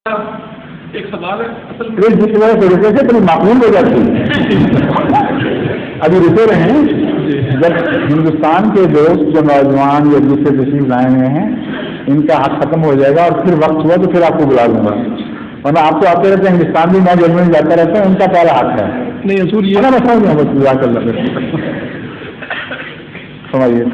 ایک سوال ہے اصل میں جس وجہ سے رکے سے بڑی معقول ہو جاتی ہے. ابھی رکے رہے ہیں جب ہندوستان کے دوست جو نوجوان یا دوسرے تشریف لائے ہوئے ہیں ان کا حق ختم ہو جائے گا اور پھر وقت ہوا تو پھر آپ کو بلا لوں گا. ورنہ آپ تو آتے رہتے ہیں ہندوستان بھی میں جرمنی جاتا رہتا ہوں. ان کا پہلا حق ہے. نہیں اصول یہ میں سمجھ گیا بس بلا کر لگے سمجھیے.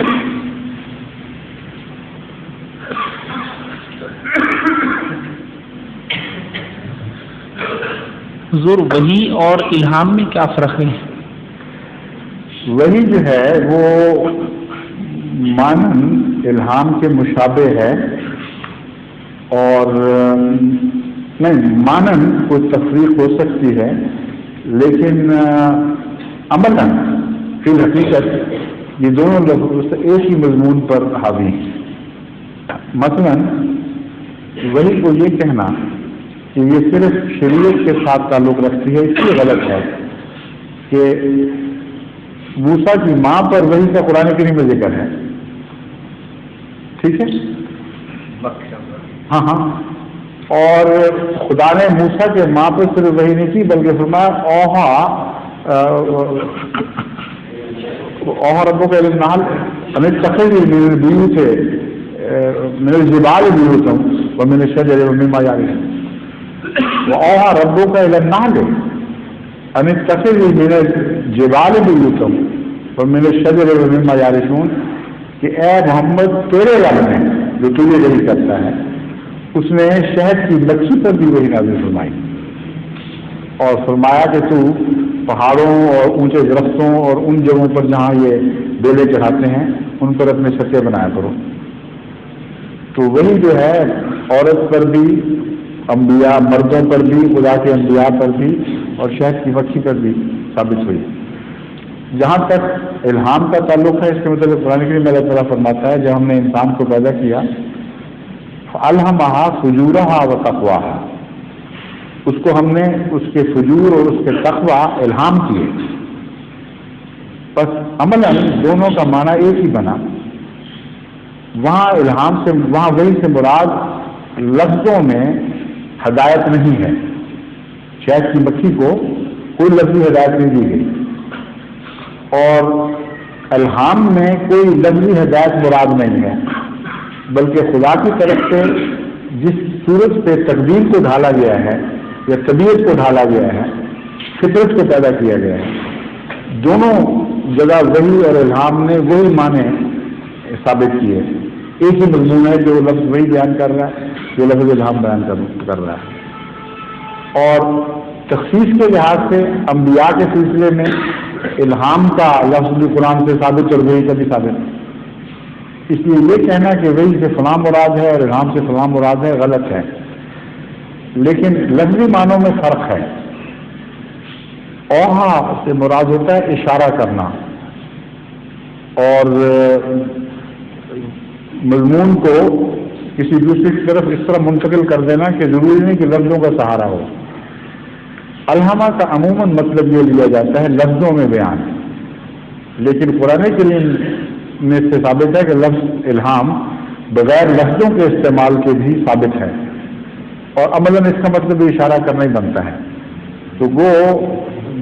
حضور وحی اور الہام میں کیا فرق ہے؟ وحی جو ہے وہ مانن الہام کے مشابہ ہے اور نہیں مانن کوئی تفریق ہو سکتی ہے لیکن عملاً فی الحقیقت یہ دونوں لفظ ایک ہی مضمون پر حاوی ہیں. مثلاً وحی کو یہ کہنا کہ یہ صرف شریعت کے ساتھ تعلق رکھتی ہے اس لیے غلط ہے کہ موسیٰ کی ماں پر وحی کا قرآن کریم میں ذکر ہے. ٹھیک ہے. ہاں اور خدا نے موسیٰ کے ماں پر صرف وحی نہیں کی بلکہ فرمایا اوہا ربوں کا النحل ہمیں تخذ من البیوت من الجبال بیوتا ومن الشجر ومما یعرشون وأوحى ربك إلى النحل أن اتخذي من الجبال بيوتا ومن الشجر ومما يعرشون کہ اے محمد تیرے رب نے جو تجھے وحی کرتا ہے اس نے شہد کی مکھی پر بھی وحی نازل فرمائی اور فرمایا کہ تو پہاڑوں اور اونچے درختوں اور ان جگہوں پر جہاں یہ بیلے چڑھاتے ہیں ان پر اپنے چھتے بنایا کرو. تو وہی جو ہے عورت پر بھی انبیاء مردوں پر بھی خدا کے انبیاء پر بھی اور شہد کی مکھی پر بھی ثابت ہوئی. جہاں تک الہام کا تعلق ہے اس کے مطلب قرآن کریم میں اللہ تعالیٰ فرماتا ہے جب ہم نے انسان کو پیدا کیا فَأَلْهَمَهَا فُجُورَهَا وَتَقْوَاهَا اس کو ہم نے اس کے فجور اور اس کے تقوی الہام کیے. بس عملاً دونوں کا معنی ایک ہی بنا. وہاں الہام سے وہاں وحی سے مراد لفظوں میں ہدایت نہیں ہے. شہد کی مکھی کو کوئی لفظی ہدایت نہیں دی گئی اور الہام میں کوئی لفظی ہدایت مراد نہیں ہے بلکہ خدا کی طرف سے جس صورت پہ تقدیر کو ڈھالا گیا ہے یا طبیعت کو ڈھالا گیا ہے فطرت کو پیدا کیا گیا ہے. دونوں جگہ وحی اور الہام نے وہی معنی ثابت کیے. ایک ہی مضمون ہے جو لفظ وہی بیان کر رہا ہے جو لفظ الہام بیان کر رہا ہے. اور تخصیص کے لحاظ سے انبیاء کے سلسلے میں الہام کا لفظ بھی قرآن سے ثابت اور وحی کا بھی ثابت. اس لیے یہ کہنا کہ وحی سے فلاں مراد ہے اور الہام سے فلاں مراد ہے غلط ہے. لیکن لفظی معنوں میں فرق ہے. اوہا سے مراد ہوتا ہے اشارہ کرنا اور مضمون کو کسی دوسری کی طرف اس طرح منتقل کر دینا کہ ضروری نہیں کہ لفظوں کا سہارا ہو. الہامہ کا عموماً مطلب یہ لیا جاتا ہے لفظوں میں بیان. لیکن قرآن کریم میں سے ثابت ہے کہ لفظ الہام بغیر لفظوں کے استعمال کے بھی ثابت ہے اور عملاً اس کا مطلب اشارہ کرنا ہی بنتا ہے. تو وہ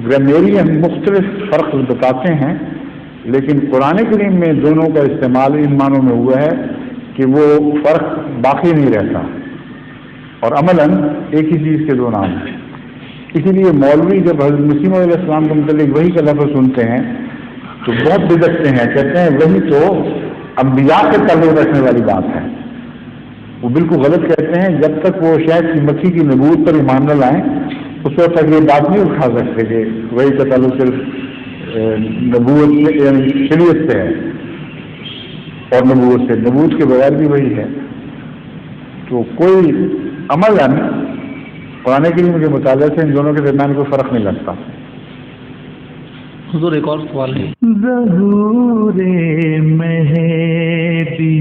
گرامیرین مختلف فرق بتاتے ہیں لیکن قرآن کریم میں دونوں کا استعمال ان معنوں میں ہوا ہے کہ وہ فرق باقی نہیں رہتا اور عملاً ایک ہی چیز کے دو نام ہیں. اسی لیے مولوی جب حضرت مسیح علیہ السلام کے متعلق وحی کا لفظ سنتے ہیں تو بہت بدکتے ہیں. کہتے ہیں وحی تو انبیاء سے تعلق رکھنے والی بات ہے. وہ بالکل غلط کہتے ہیں. جب تک وہ شہد کی مکھی کی نبوت پر ایمان نہ لائیں اس وقت تک یہ بات نہیں اٹھا سکتے کہ وحی کا تعلق صرف نبوت یعنی شریعت سے ہے اور نبوت سے. نبوت کے بغیر بھی وہی ہے. تو کوئی عملاً قرآن کریم کے مطالعے سے ان دونوں کے درمیان کوئی فرق نہیں لگتا. حضور ایک اور سوال ہے. ظہور مہدی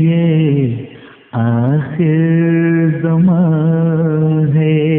آخر زمان ہے